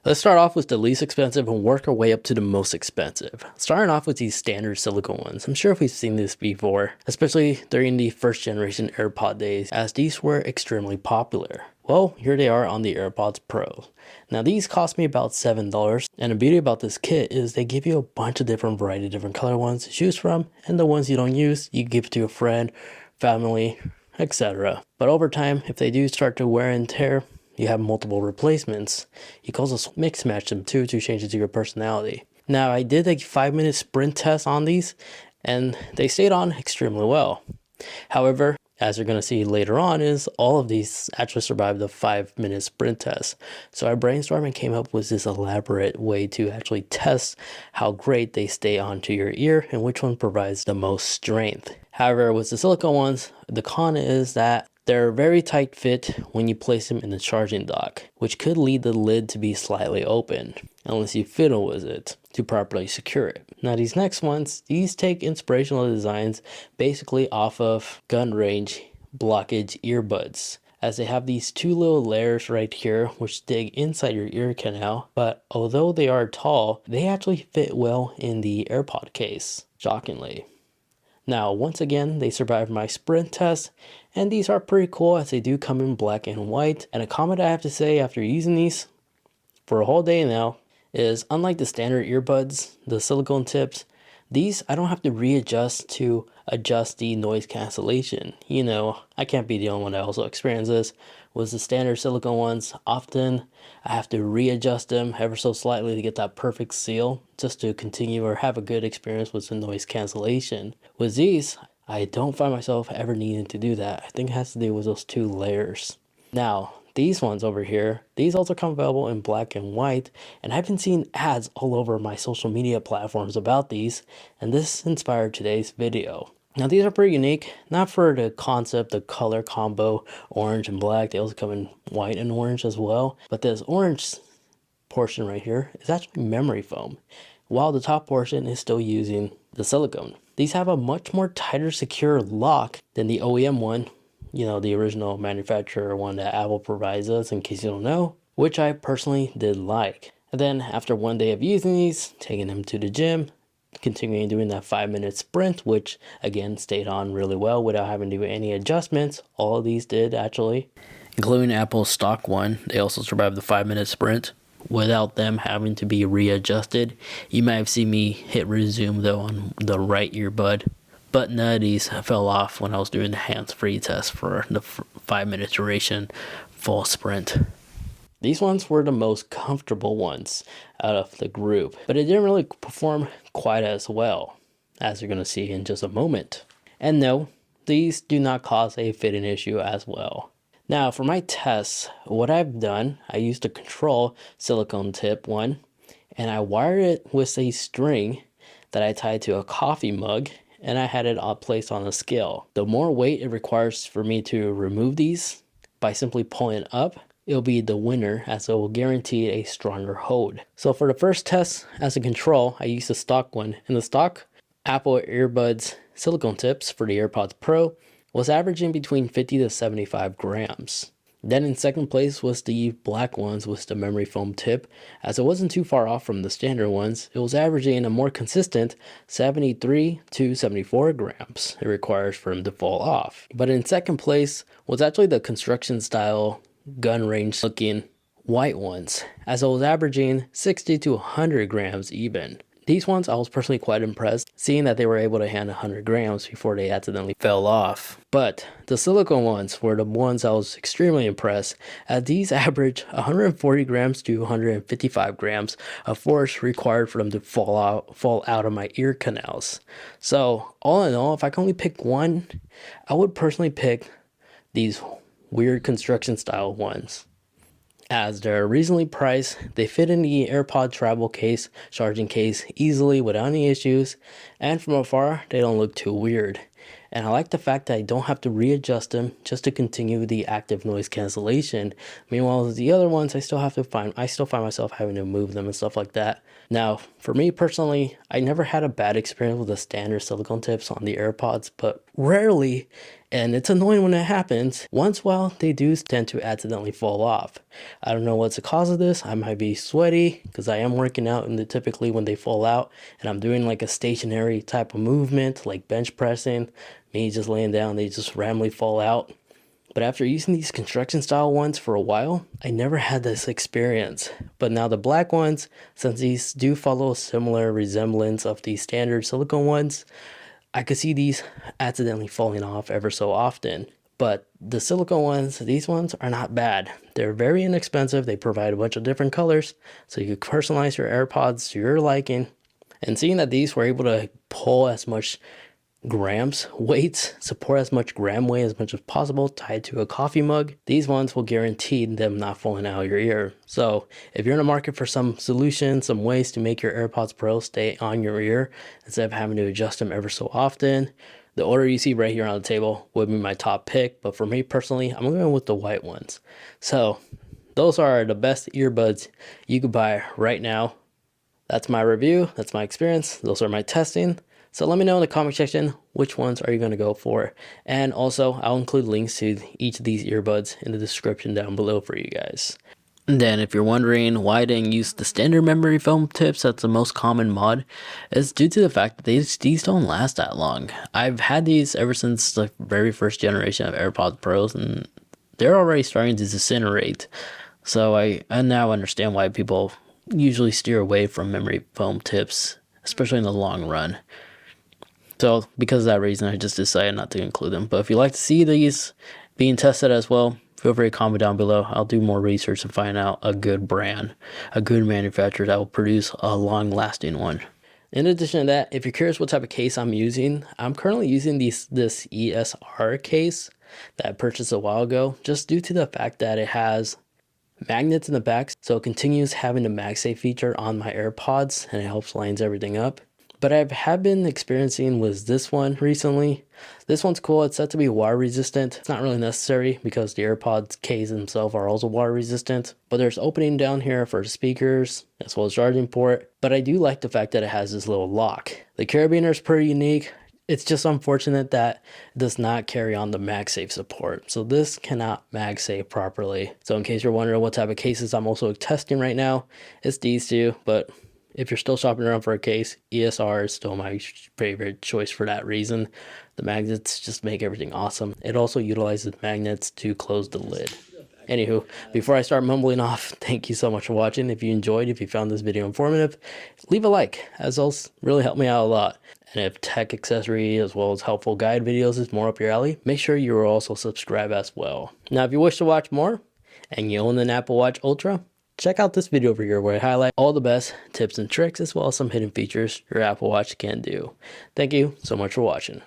Let's start off with the least expensive and work our way up to the most expensive. Starting off with these standard silicone ones. I'm sure we've seen this before, especially during the first generation AirPod days, as these were extremely popular. Well, here they are on the AirPods Pro. Now these cost me about $7, and the beauty about this kit is they give you a bunch of different color ones to choose from, and the ones you don't use, you give it to a friend, family, etc. But over time, if they do start to wear and tear, you have multiple replacements. You can also mix match them too to change it to your personality. Now I did a 5-minute sprint test on these and they stayed on extremely well. However, as you're going to see later on, is all of these actually survived the 5-minute sprint test. So I brainstormed and came up with this elaborate way to actually test how great they stay onto your ear and which one provides the most strength. However, with the silicone ones, the con is that they're very tight fit when you place them in the charging dock, which could lead the lid to be slightly open, unless you fiddle with it to properly secure it. Now these next ones, these take inspirational designs basically off of gun range blockage earbuds, as they have these two little layers right here which dig inside your ear canal, but although they are tall, they actually fit well in the AirPod case, shockingly. Now, once again, they survived my sprint test, and these are pretty cool as they do come in black and white. And a comment I have to say after using these for a whole day now is, unlike the standard earbuds, the silicone tips, these I don't have to readjust to adjust the noise cancellation. You know, I can't be the only one that also experiences this. With the standard silicone ones, often I have to readjust them ever so slightly to get that perfect seal, just to continue or have a good experience with the noise cancellation. With these, I don't find myself ever needing to do that. I think it has to do with those two layers. Now, these ones over here, these also come available in black and white, and I've been seeing ads all over my social media platforms about these, and this inspired today's video. Now these are pretty unique, not for the concept, the color combo, orange and black. They also come in white and orange as well. But this orange portion right here is actually memory foam, while the top portion is still using the silicone. These have a much more tighter, secure lock than the OEM one, you know, the original manufacturer one that Apple provides us, in case you don't know, which I personally did like. And then after one day of using these, taking them to the gym, continuing doing that 5-minute sprint, which again stayed on really well without having to do any adjustments. All of these did actually, including Apple's stock one. They also survived the 5-minute sprint without them having to be readjusted. You might have seen me hit resume though on the right earbud, but none of these fell off when I was doing the hands-free test for the 5-minute duration full sprint. These ones were the most comfortable ones out of the group, but it didn't really perform quite as well, as you're going to see in just a moment. And no, these do not cause a fitting issue as well. Now for my tests, what I've done, I used a control silicone tip one, and I wired it with a string that I tied to a coffee mug, and I had it all placed on a scale. The more weight it requires for me to remove these by simply pulling up, it'll be the winner, as it will guarantee a stronger hold. So for the first test as a control, I used the stock one, and the stock Apple earbuds silicone tips for the AirPods Pro was averaging between 50 to 75 grams. Then in second place was the black ones with the memory foam tip, as it wasn't too far off from the standard ones. It was averaging a more consistent 73 to 74 grams it requires for them to fall off. But in second place was actually the construction style gun range looking white ones, as I was averaging 60 to 100 grams even. These ones I was personally quite impressed, seeing that they were able to handle 100 grams before they accidentally fell off. But the silicone ones were the ones I was extremely impressed, as these average 140 grams to 155 grams of force required for them to fall out of my ear canals. So all in all, if I could only pick one, I would personally pick these weird construction style ones, as they're reasonably priced. They fit in the AirPod travel case, charging case easily without any issues, and from afar they don't look too weird. And I like the fact that I don't have to readjust them just to continue the active noise cancellation. Meanwhile, the other ones I still find myself having to move them and stuff like that. Now, for me personally, I never had a bad experience with the standard silicone tips on the AirPods, but rarely, and it's annoying when it happens. Once in a while, they do tend to accidentally fall off. I don't know what's the cause of this. I might be sweaty because I am working out, and typically when they fall out and I'm doing like a stationary type of movement like bench pressing, me just laying down, they just randomly fall out. But after using these construction style ones for a while, I never had this experience. But now the black ones, since these do follow a similar resemblance of the standard silicone ones, I could see these accidentally falling off ever so often. But the silicone ones, these ones are not bad. They're very inexpensive. They provide a bunch of different colors, so you can personalize your AirPods to your liking. And seeing that these were able to pull as much grams weights, support as much gram weight as much as possible tied to a coffee mug, these ones will guarantee them not falling out of your ear. So if you're in the market for some solution, some ways to make your AirPods Pro stay on your ear instead of having to adjust them ever so often, the order you see right here on the table would be my top pick. But for me personally, I'm going with the white ones. So those are the best earbuds you could buy right now. That's my review. That's my experience. Those are my testing. So let me know in the comment section which ones are you going to go for. And also, I'll include links to each of these earbuds in the description down below for you guys. And then if you're wondering why I didn't use the standard memory foam tips, that's the most common mod, it's due to the fact that these don't last that long. I've had these ever since the very first generation of AirPods Pros, and they're already starting to disintegrate. So I now understand why people usually steer away from memory foam tips, especially in the long run. So because of that reason, I just decided not to include them. But if you'd like to see these being tested as well, feel free to comment down below. I'll do more research and find out a good brand, a good manufacturer that will produce a long-lasting one. In addition to that, if you're curious what type of case I'm using, I'm currently using this ESR case that I purchased a while ago, just due to the fact that it has magnets in the back, so it continues having the MagSafe feature on my AirPods, and it helps lines everything up. But I have been experiencing with this one recently. This one's cool. It's said to be water resistant. It's not really necessary because the AirPods case themselves are also water resistant. But there's opening down here for speakers as well as charging port. But I do like the fact that it has this little lock. The carabiner is pretty unique. It's just unfortunate that it does not carry on the MagSafe support. So this cannot MagSafe properly. So in case you're wondering what type of cases I'm also testing right now, it's these two. But if you're still shopping around for a case, ESR is still my favorite choice for that reason. The magnets just make everything awesome. It also utilizes magnets to close the lid. Anywho, before I start mumbling off, thank you so much for watching. If you enjoyed, if you found this video informative, leave a like, as those really help me out a lot. And if tech accessory as well as helpful guide videos is more up your alley, make sure you are also subscribed as well. Now, if you wish to watch more and you own an Apple Watch Ultra, check out this video over here where I highlight all the best tips and tricks as well as some hidden features your Apple Watch can do. Thank you so much for watching.